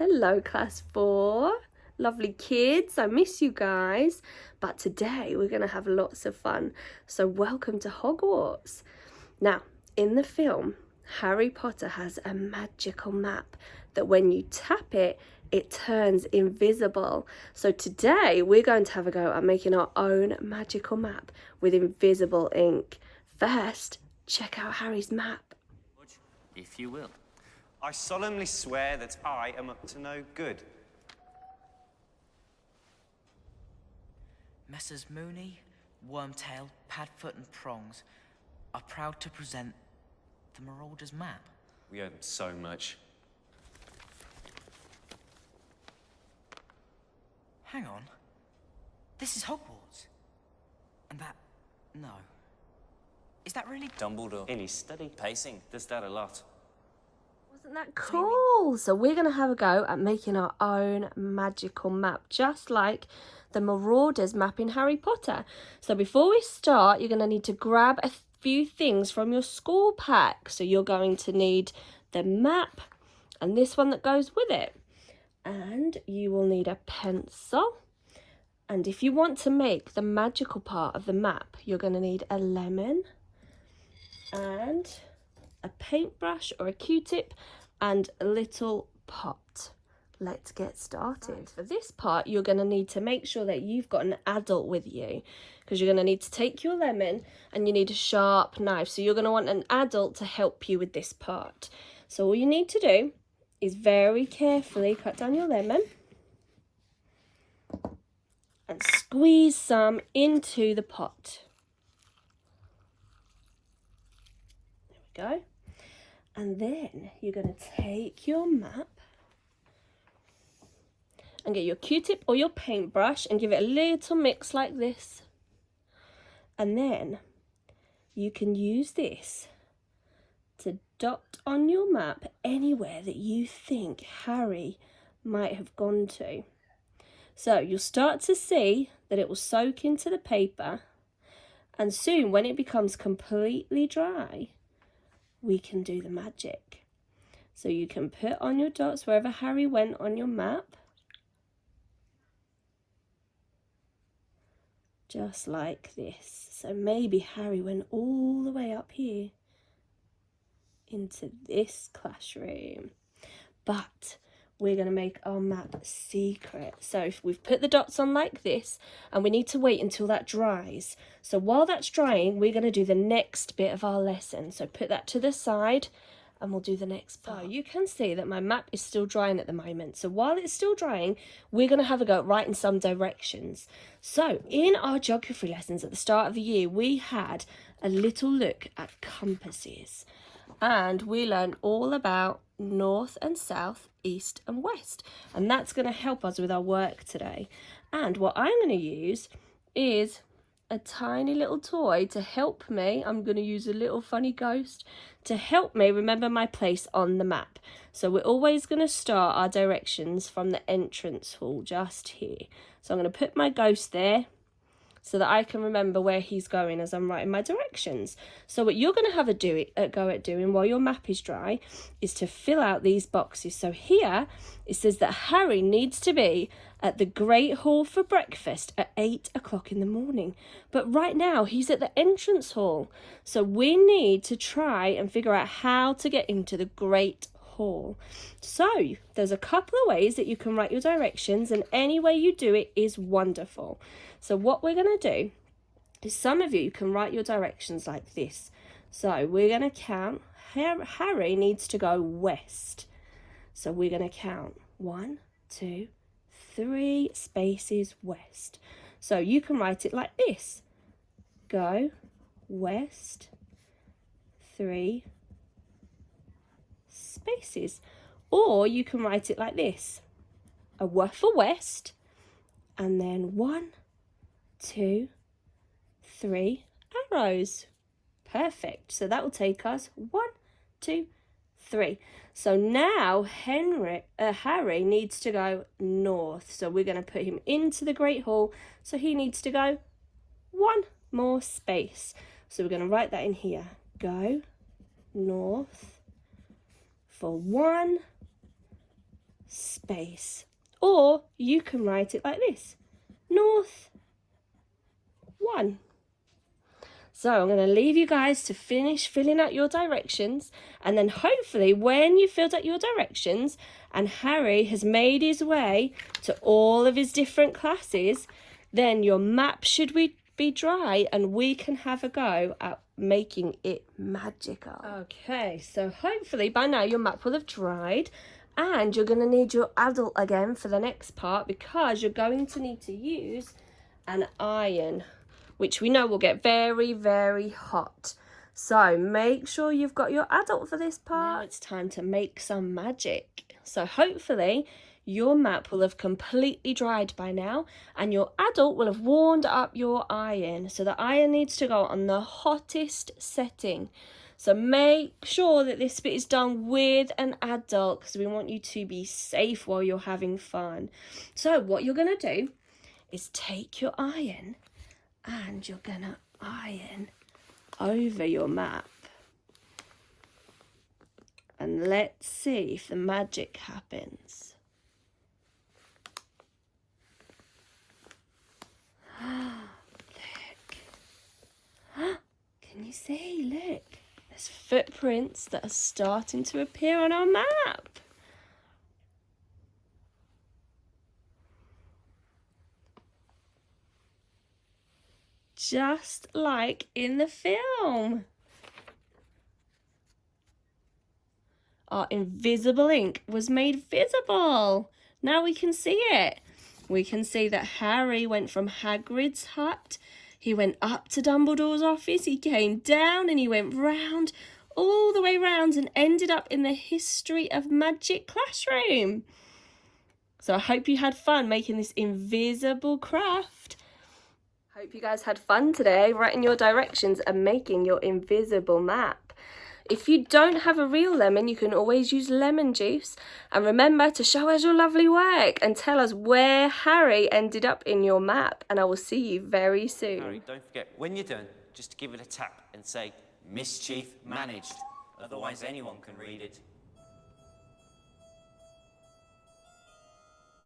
Hello, class 4. Lovely kids, I miss you guys. But today we're going to have lots of fun. So welcome to Hogwarts. Now, in the film, Harry Potter has a magical map that when you tap it, it turns invisible. So today we're going to have a go at making our own magical map with invisible ink. First, check out Harry's map. If you will. I solemnly swear that I am up to no good. Messrs. Mooney, Wormtail, Padfoot and Prongs are proud to present the Marauders map. We owe them so much. Hang on. This is Hogwarts. And that... no. Is that really... Dumbledore. In his study. Pacing. Does that a lot. Wasn't that cool? So we're going to have a go at making our own magical map, just like the Marauders map in Harry Potter. So before we start, you're going to need to grab a few things from your school pack. So you're going to need the map and this one that goes with it. And you will need a pencil. And if you want to make the magical part of the map, you're going to need a lemon and a paintbrush or a Q-tip and a little pot. Let's get started. For this part, you're going to need to make sure that you've got an adult with you, because you're going to need to take your lemon and you need a sharp knife. So you're going to want an adult to help you with this part. So all you need to do is very carefully cut down your lemon and squeeze some into the pot. There we go. And then you're going to take your map and get your Q-tip or your paintbrush and give it a little mix like this. And then you can use this to dot on your map anywhere that you think Harry might have gone to. So you'll start to see that it will soak into the paper, and soon when it becomes completely dry, we can do the magic. So you can put on your dots wherever Harry went on your map. Just like this. So maybe Harry went all the way up here into this classroom. But we're going to make our map secret. So if we've put the dots on like this, and we need to wait until that dries. So while that's drying, we're going to do the next bit of our lesson. So put that to the side and we'll do the next part. So you can see that my map is still drying at the moment. So while it's still drying, we're going to have a go at writing some directions. So in our geography lessons at the start of the year, we had a little look at compasses. And we learned all about north and south, east and west. And that's going to help us with our work today. And what I'm going to use is a tiny little toy to help me. I'm going to use a little funny ghost to help me remember my place on the map. So we're always going to start our directions from the entrance hall just here. So I'm going to put my ghost there, so that I can remember where he's going as I'm writing my directions. So what you're going to have a go at doing while your map is dry is to fill out these boxes. So here it says that Harry needs to be at the Great Hall for breakfast at 8 o'clock in the morning. But right now he's at the entrance hall. So we need to try and figure out how to get into the Great Hall. So there's a couple of ways that you can write your directions, and any way you do it is wonderful. So what we're going to do is, some of you can write your directions like this. So we're going to count. Harry needs to go west. So we're going to count 1, 2, 3 spaces west. So you can write it like this. Go west 3 spaces. Or you can write it like this. A W for west, and then 1, 2, 3 arrows. Perfect. So that will take us 1, 2, 3. So now Harry needs to go north. So we're going to put him into the Great Hall. So he needs to go 1 more space. So we're going to write that in here. Go north for 1 space. Or you can write it like this. North 1. So I'm going to leave you guys to finish filling out your directions, and then hopefully when you filled out your directions and Harry has made his way to all of his different classes, then your map should be dry and we can have a go at making it magical. Okay, so hopefully by now your map will have dried, and you're going to need your adult again for the next part, because you're going to need to use an iron, which we know will get very, very hot. So make sure you've got your adult for this part. Now it's time to make some magic. So hopefully your map will have completely dried by now, and your adult will have warmed up your iron. So the iron needs to go on the hottest setting. So make sure that this bit is done with an adult, because we want you to be safe while you're having fun. So what you're going to do is take your iron and you're gonna iron over your map, and let's see if the magic happens. Look. Can you see? Look, there's footprints that are starting to appear on our map. Just like in the film. Our invisible ink was made visible. Now we can see it. We can see that Harry went from Hagrid's hut. He went up to Dumbledore's office. He came down and he went round, all the way round, and ended up in the History of Magic classroom. So I hope you had fun making this invisible craft. Hope you guys had fun today writing your directions and making your invisible map. If you don't have a real lemon, you can always use lemon juice. And remember to show us your lovely work and tell us where Harry ended up in your map. And I will see you very soon. Harry, don't forget, when you're done, just give it a tap and say, "Mischief managed." Otherwise anyone can read it.